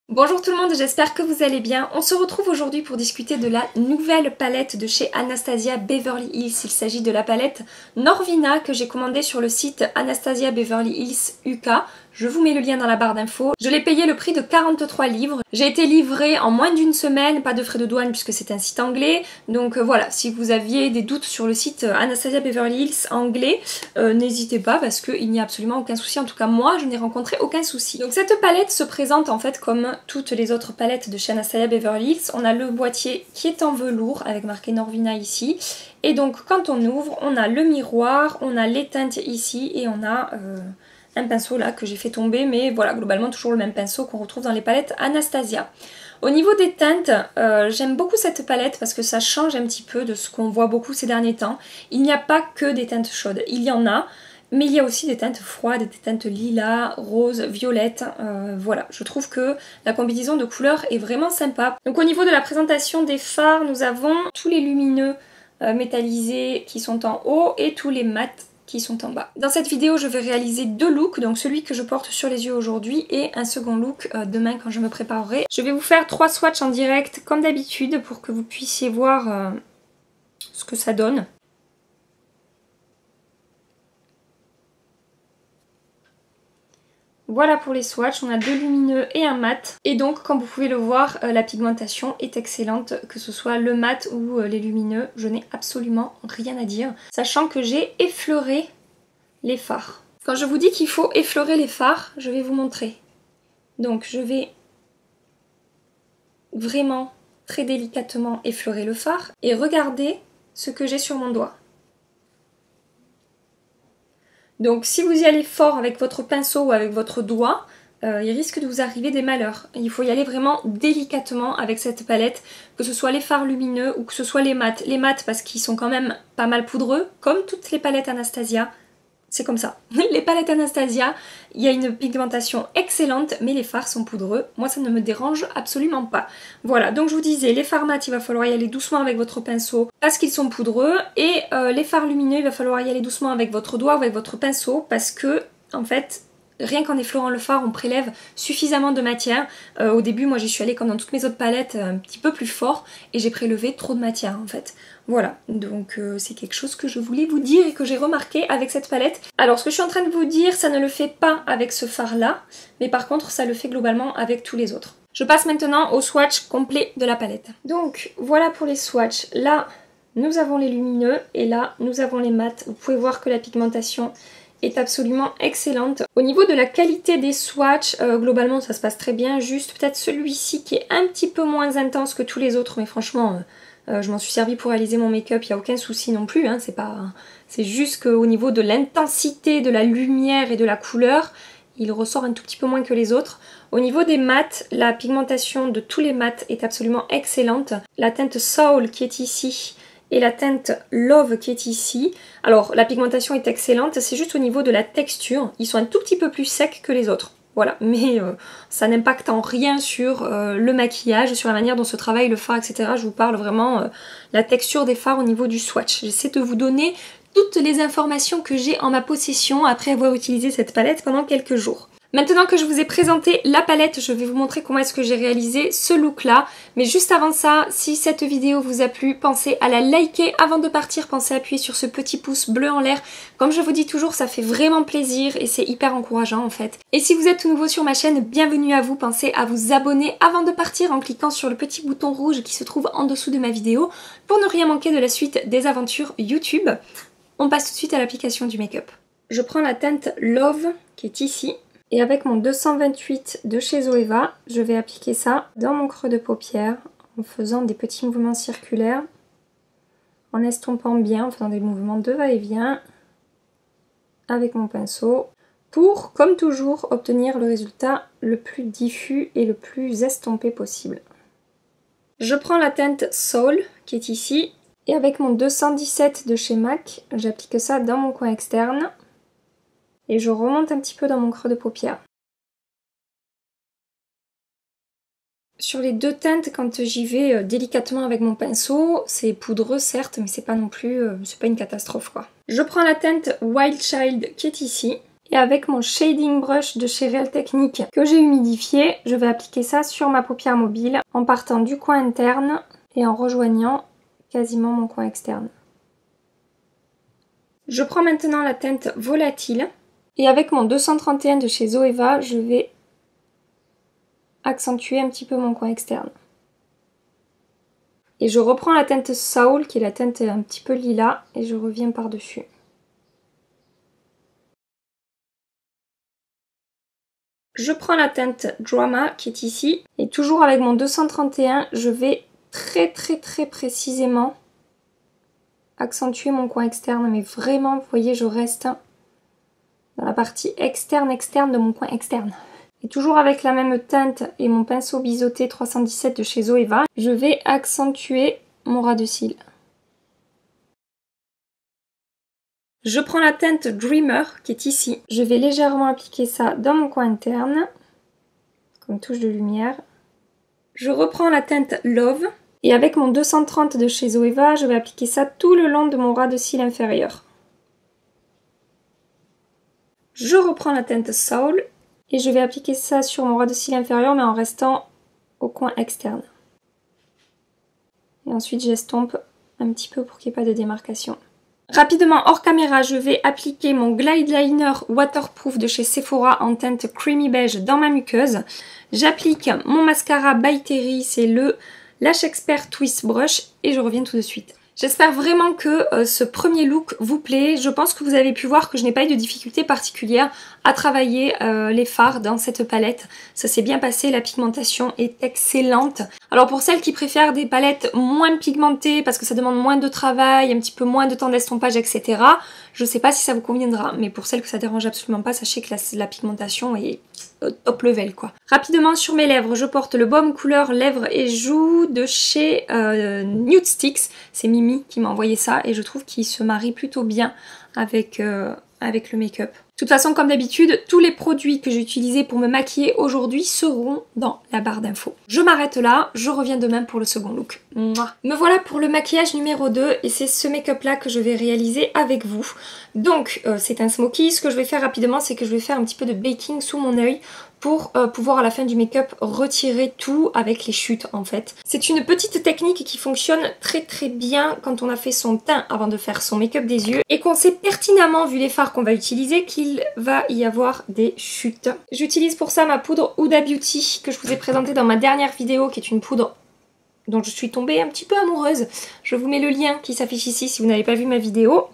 Bonjour tout le monde, j'espère que vous allez bien. On se retrouve aujourd'hui pour discuter de la nouvelle palette de chez Anastasia Beverly Hills. Il s'agit de la palette Norvina que j'ai commandée sur le site Anastasia Beverly Hills UK. Je vous mets le lien dans la barre d'infos. Je l'ai payé le prix de 43 livres. J'ai été livrée en moins d'une semaine, pas de frais de douane puisque c'est un site anglais. Donc voilà, si vous aviez des doutes sur le site Anastasia Beverly Hills anglais, n'hésitez pas parce qu'il n'y a absolument aucun souci. En tout cas moi, je n'ai rencontré aucun souci. Donc cette palette se présente en fait comme toutes les autres palettes de chez Anastasia Beverly Hills. On a le boîtier qui est en velours avec marqué Norvina ici. Et donc quand on ouvre, on a le miroir, on a les teintes ici et on a un pinceau là que j'ai fait tomber, mais voilà, globalement toujours le même pinceau qu'on retrouve dans les palettes Anastasia. Au niveau des teintes, j'aime beaucoup cette palette parce que ça change un petit peu de ce qu'on voit beaucoup ces derniers temps. Il n'y a pas que des teintes chaudes, il y en a, mais il y a aussi des teintes froides, des teintes lilas, roses, violettes. Voilà, je trouve que la combinaison de couleurs est vraiment sympa. Donc au niveau de la présentation des fards, nous avons tous les lumineux métallisés qui sont en haut et tous les mats qui sont en bas. Dans cette vidéo, je vais réaliser deux looks, donc celui que je porte sur les yeux aujourd'hui et un second look demain quand je me préparerai. Je vais vous faire 3 swatchs en direct comme d'habitude pour que vous puissiez voir ce que ça donne. Voilà pour les swatchs, on a 2 lumineux et un mat. Et donc, comme vous pouvez le voir, la pigmentation est excellente, que ce soit le mat ou les lumineux. Je n'ai absolument rien à dire, sachant que j'ai effleuré les fards. Quand je vous dis qu'il faut effleurer les fards, je vais vous montrer. Donc, je vais vraiment très délicatement effleurer le fard et regardez ce que j'ai sur mon doigt. Donc si vous y allez fort avec votre pinceau ou avec votre doigt, il risque de vous arriver des malheurs. Il faut y aller vraiment délicatement avec cette palette, que ce soit les fards lumineux ou que ce soit les mats. Les mats parce qu'ils sont quand même pas mal poudreux, comme toutes les palettes Anastasia. C'est comme ça. Les palettes Anastasia, il y a une pigmentation excellente, mais les fards sont poudreux. Moi, ça ne me dérange absolument pas. Voilà, donc je vous disais, les fards mat, il va falloir y aller doucement avec votre pinceau parce qu'ils sont poudreux. Et les fards lumineux, il va falloir y aller doucement avec votre doigt ou avec votre pinceau parce que, en fait, rien qu'en effleurant le fard, on prélève suffisamment de matière. Au début, moi, j'y suis allée comme dans toutes mes autres palettes, un petit peu plus fort et j'ai prélevé trop de matière, en fait. Voilà, donc c'est quelque chose que je voulais vous dire et que j'ai remarqué avec cette palette. Alors, ce que je suis en train de vous dire, ça ne le fait pas avec ce fard-là, mais par contre, ça le fait globalement avec tous les autres. Je passe maintenant au swatch complet de la palette. Donc, voilà pour les swatchs. Là, nous avons les lumineux et là, nous avons les mats. Vous pouvez voir que la pigmentation est absolument excellente. Au niveau de la qualité des swatchs, globalement ça se passe très bien, juste peut-être celui-ci qui est un petit peu moins intense que tous les autres, mais franchement je m'en suis servi pour réaliser mon make-up, il n'y a aucun souci non plus, hein, c'est juste qu'au niveau de l'intensité de la lumière et de la couleur, il ressort un tout petit peu moins que les autres. Au niveau des mats, la pigmentation de tous les mats est absolument excellente. La teinte Soul qui est ici et la teinte Love qui est ici. Alors la pigmentation est excellente, c'est juste au niveau de la texture, ils sont un tout petit peu plus secs que les autres. Voilà, mais ça n'impacte en rien sur le maquillage, sur la manière dont se travaille le fard, etc. Je vous parle vraiment la texture des fards au niveau du swatch. J'essaie de vous donner toutes les informations que j'ai en ma possession après avoir utilisé cette palette pendant quelques jours. Maintenant que je vous ai présenté la palette, je vais vous montrer comment est-ce que j'ai réalisé ce look là. Mais juste avant ça, si cette vidéo vous a plu, pensez à la liker avant de partir, pensez à appuyer sur ce petit pouce bleu en l'air. Comme je vous dis toujours, ça fait vraiment plaisir et c'est hyper encourageant en fait. Et si vous êtes tout nouveau sur ma chaîne, bienvenue à vous, pensez à vous abonner avant de partir en cliquant sur le petit bouton rouge qui se trouve en dessous de ma vidéo pour ne rien manquer de la suite des aventures YouTube. On passe tout de suite à l'application du make-up. Je prends la teinte Love qui est ici. Et avec mon 228 de chez Zoeva, je vais appliquer ça dans mon creux de paupière en faisant des petits mouvements circulaires, en estompant bien, en faisant des mouvements de va-et-vient avec mon pinceau pour, comme toujours, obtenir le résultat le plus diffus et le plus estompé possible. Je prends la teinte Soul qui est ici et avec mon 217 de chez MAC, j'applique ça dans mon coin externe. Et je remonte un petit peu dans mon creux de paupière. Sur les deux teintes, quand j'y vais délicatement avec mon pinceau, c'est poudreux certes, mais c'est pas non plus, c'est pas une catastrophe quoi. Je prends la teinte Wild Child qui est ici, Et avec mon shading brush de chez Real Techniques que j'ai humidifié, je vais appliquer ça sur ma paupière mobile en partant du coin interne et en rejoignant quasiment mon coin externe. Je prends maintenant la teinte volatile et avec mon 231 de chez Zoeva, je vais accentuer un petit peu mon coin externe. Et je reprends la teinte Soul qui est la teinte un petit peu lilas et je reviens par-dessus. Je prends la teinte Drama qui est ici et toujours avec mon 231, je vais très précisément accentuer mon coin externe, mais vraiment, vous voyez, je reste dans la partie externe de mon coin externe. Et toujours avec la même teinte et mon pinceau biseauté 317 de chez Zoeva, je vais accentuer mon ras de cils. Je prends la teinte Dreamer qui est ici. Je vais légèrement appliquer ça dans mon coin interne, comme touche de lumière. Je reprends la teinte Love et avec mon 230 de chez Zoeva, je vais appliquer ça tout le long de mon ras de cils inférieur. Je reprends la teinte Soul et je vais appliquer ça sur mon ras de cils inférieur mais en restant au coin externe. Et ensuite j'estompe un petit peu pour qu'il n'y ait pas de démarcation. Rapidement hors caméra, je vais appliquer mon Glide Liner Waterproof de chez Sephora en teinte Creamy Beige dans ma muqueuse. J'applique mon mascara By Terry, c'est le Lash Expert Twist Brush et je reviens tout de suite. J'espère vraiment que ce premier look vous plaît. Je pense que vous avez pu voir que je n'ai pas eu de difficulté particulière à travailler les fards dans cette palette. Ça s'est bien passé, la pigmentation est excellente. Alors pour celles qui préfèrent des palettes moins pigmentées parce que ça demande moins de travail, un petit peu moins de temps d'estompage, etc. Je sais pas si ça vous conviendra, mais pour celles que ça dérange absolument pas, sachez que la pigmentation est top level quoi. Rapidement sur mes lèvres, je porte le baume couleur lèvres et joues de chez Nude Sticks. C'est Mimi qui m'a envoyé ça et je trouve qu'il se marie plutôt bien avec le make-up. De toute façon, comme d'habitude, tous les produits que j'ai utilisés pour me maquiller aujourd'hui seront dans la barre d'infos. Je m'arrête là, je reviens demain pour le second look. Mouah. Me voilà pour le maquillage numéro 2 et c'est ce make-up là que je vais réaliser avec vous. Donc, c'est un smoky. Ce que je vais faire rapidement, c'est que je vais faire un petit peu de baking sous mon œil pour pouvoir à la fin du make-up retirer tout avec les chutes en fait. C'est une petite technique qui fonctionne très bien quand on a fait son teint avant de faire son make-up des yeux et qu'on sait pertinemment vu les fards qu'on va utiliser qu'il va y avoir des chutes. J'utilise pour ça ma poudre Huda Beauty que je vous ai présentée dans ma dernière vidéo qui est une poudre dont je suis tombée un petit peu amoureuse. Je vous mets le lien qui s'affiche ici si vous n'avez pas vu ma vidéo.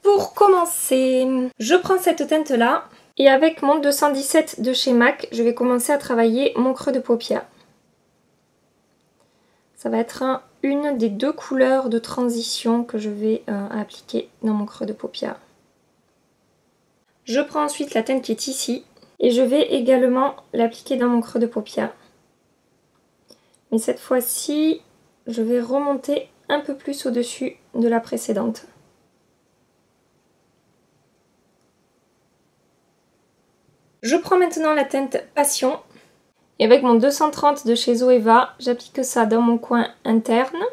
Pour commencer, je prends cette teinte là. Et avec mon 217 de chez MAC, je vais commencer à travailler mon creux de paupière. Ça va être une des deux couleurs de transition que je vais appliquer dans mon creux de paupière. Je prends ensuite la teinte qui est ici et je vais également l'appliquer dans mon creux de paupière. Mais cette fois-ci, je vais remonter un peu plus au-dessus de la précédente. Je prends maintenant la teinte Passion et avec mon 230 de chez Zoeva, j'applique ça dans mon coin interne,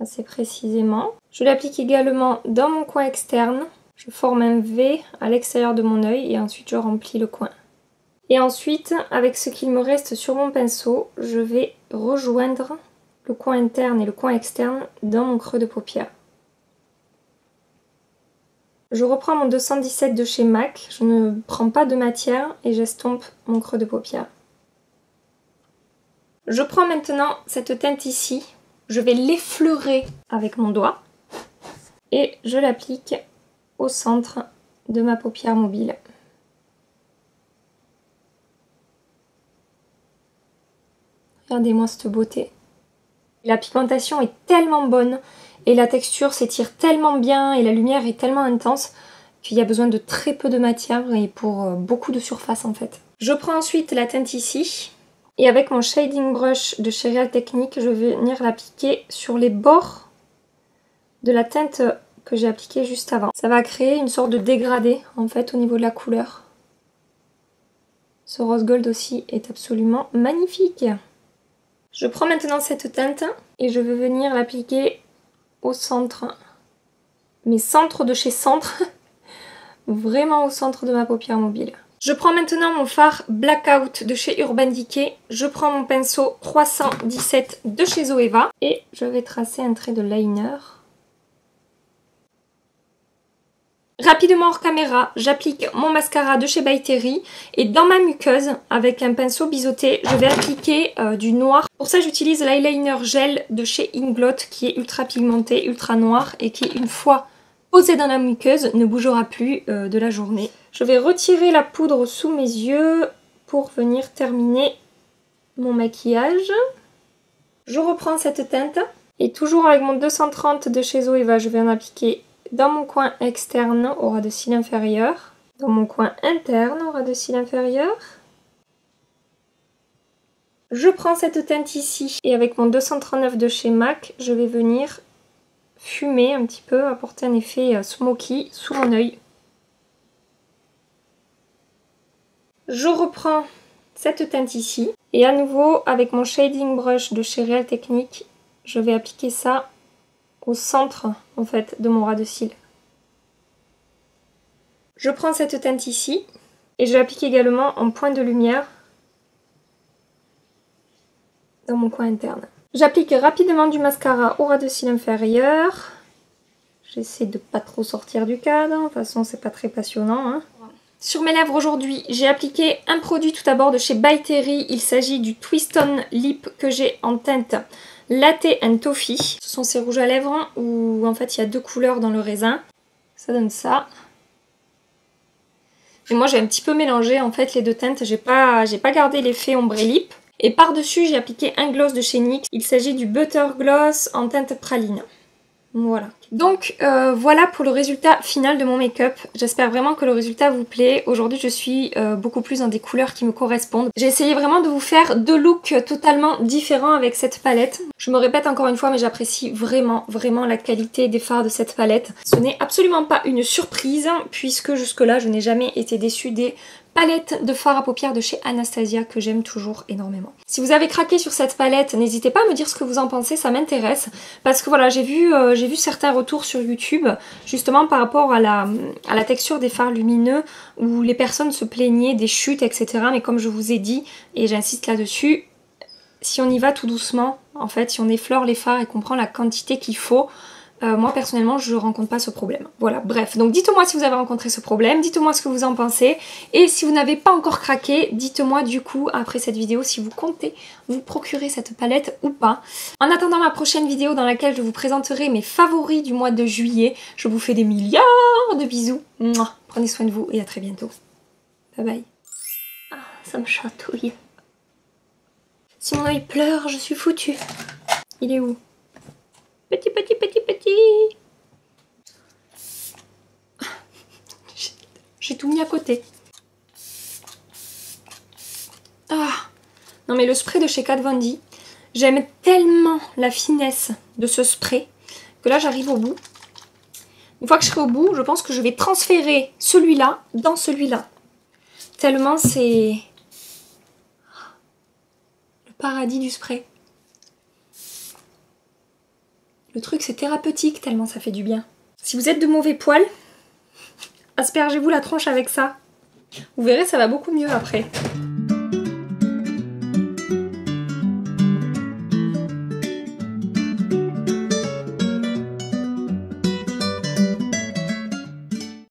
assez précisément. Je l'applique également dans mon coin externe, je forme un V à l'extérieur de mon œil et ensuite je remplis le coin. Et ensuite, avec ce qu'il me reste sur mon pinceau, je vais rejoindre le coin interne et le coin externe dans mon creux de paupière. Je reprends mon 217 de chez MAC, je ne prends pas de matière et j'estompe mon creux de paupière. Je prends maintenant cette teinte ici, je vais l'effleurer avec mon doigt et je l'applique au centre de ma paupière mobile. Regardez-moi cette beauté. La pigmentation est tellement bonne. Et la texture s'étire tellement bien et la lumière est tellement intense qu'il y a besoin de très peu de matière et pour beaucoup de surface en fait. Je prends ensuite la teinte ici et avec mon shading brush de chez Real Techniques, je vais venir l'appliquer sur les bords de la teinte que j'ai appliquée juste avant. Ça va créer une sorte de dégradé en fait au niveau de la couleur. Ce rose gold aussi est absolument magnifique. Je prends maintenant cette teinte et je vais venir l'appliquer au centre mais centre de chez centre. Vraiment au centre de ma paupière mobile. Je prends maintenant mon fard Blackout de chez Urban Decay. Je prends mon pinceau 317 de chez Zoeva. Et je vais tracer un trait de liner. Rapidement hors caméra, j'applique mon mascara de chez By Terry. Et dans ma muqueuse, avec un pinceau biseauté, je vais appliquer du noir. Pour ça, j'utilise l'eyeliner gel de chez Inglot qui est ultra pigmenté, ultra noir et qui, une fois posé dans la muqueuse, ne bougera plus de la journée. Je vais retirer la poudre sous mes yeux pour venir terminer mon maquillage. Je reprends cette teinte et toujours avec mon 230 de chez Zoeva, je vais en appliquer dans mon coin externe au ras de cils inférieur, dans mon coin interne au ras de cils inférieur. Je prends cette teinte ici et avec mon 239 de chez MAC, je vais venir fumer un petit peu, apporter un effet smoky sous mon œil. Je reprends cette teinte ici et à nouveau avec mon shading brush de chez Real Technique, je vais appliquer ça au centre en fait de mon ras de cils. Je prends cette teinte ici et je l'applique également en point de lumière dans mon coin interne. J'applique rapidement du mascara au ras de cils inférieur. J'essaie de pas trop sortir du cadre, de toute façon c'est pas très passionnant. Hein. Sur mes lèvres aujourd'hui, j'ai appliqué un produit tout d'abord de chez By Terry. Il s'agit du Twist On Lip que j'ai en teinte Latte and Toffee. Ce sont ces rouges à lèvres où en fait il y a deux couleurs dans le raisin. Ça donne ça. Et moi j'ai un petit peu mélangé en fait les deux teintes. J'ai pas gardé l'effet ombre lip. Et par-dessus j'ai appliqué un gloss de chez NYX. Il s'agit du Butter Gloss en teinte praline. Voilà. Donc voilà pour le résultat final de mon make-up. J'espère vraiment que le résultat vous plaît. Aujourd'hui je suis beaucoup plus dans des couleurs qui me correspondent. J'ai essayé vraiment de vous faire deux looks totalement différents avec cette palette. Je me répète encore une fois mais j'apprécie vraiment la qualité des fards de cette palette. Ce n'est absolument pas une surprise puisque jusque là je n'ai jamais été déçue des palette de fard à paupières de chez Anastasia que j'aime toujours énormément. Si vous avez craqué sur cette palette, n'hésitez pas à me dire ce que vous en pensez, ça m'intéresse. Parce que voilà, j'ai vu certains retours sur YouTube, justement par rapport à la texture des fards lumineux, où les personnes se plaignaient des chutes, etc. Mais comme je vous ai dit, et j'insiste là-dessus, si on y va tout doucement, en fait, si on effleure les fards et qu'on prend la quantité qu'il faut, moi personnellement je ne rencontre pas ce problème. Voilà, bref, donc dites-moi si vous avez rencontré ce problème, dites-moi ce que vous en pensez, et si vous n'avez pas encore craqué, dites-moi du coup après cette vidéo si vous comptez vous procurer cette palette ou pas. En attendant ma prochaine vidéo dans laquelle je vous présenterai mes favoris du mois de juillet, je vous fais des milliards de bisous. Mouah, prenez soin de vous et à très bientôt. Bye bye. Ah, ça me chatouille. Si mon œil pleure, je suis foutue. Il est où ? Petit. J'ai tout mis à côté. Ah, non mais le spray de chez Kat Von D, j'aime tellement la finesse de ce spray que là j'arrive au bout. Une fois que je serai au bout, je pense que je vais transférer celui-là dans celui-là. Tellement c'est le paradis du spray. Le truc c'est thérapeutique tellement ça fait du bien. Si vous êtes de mauvais poils, aspergez-vous la tronche avec ça. Vous verrez ça va beaucoup mieux après.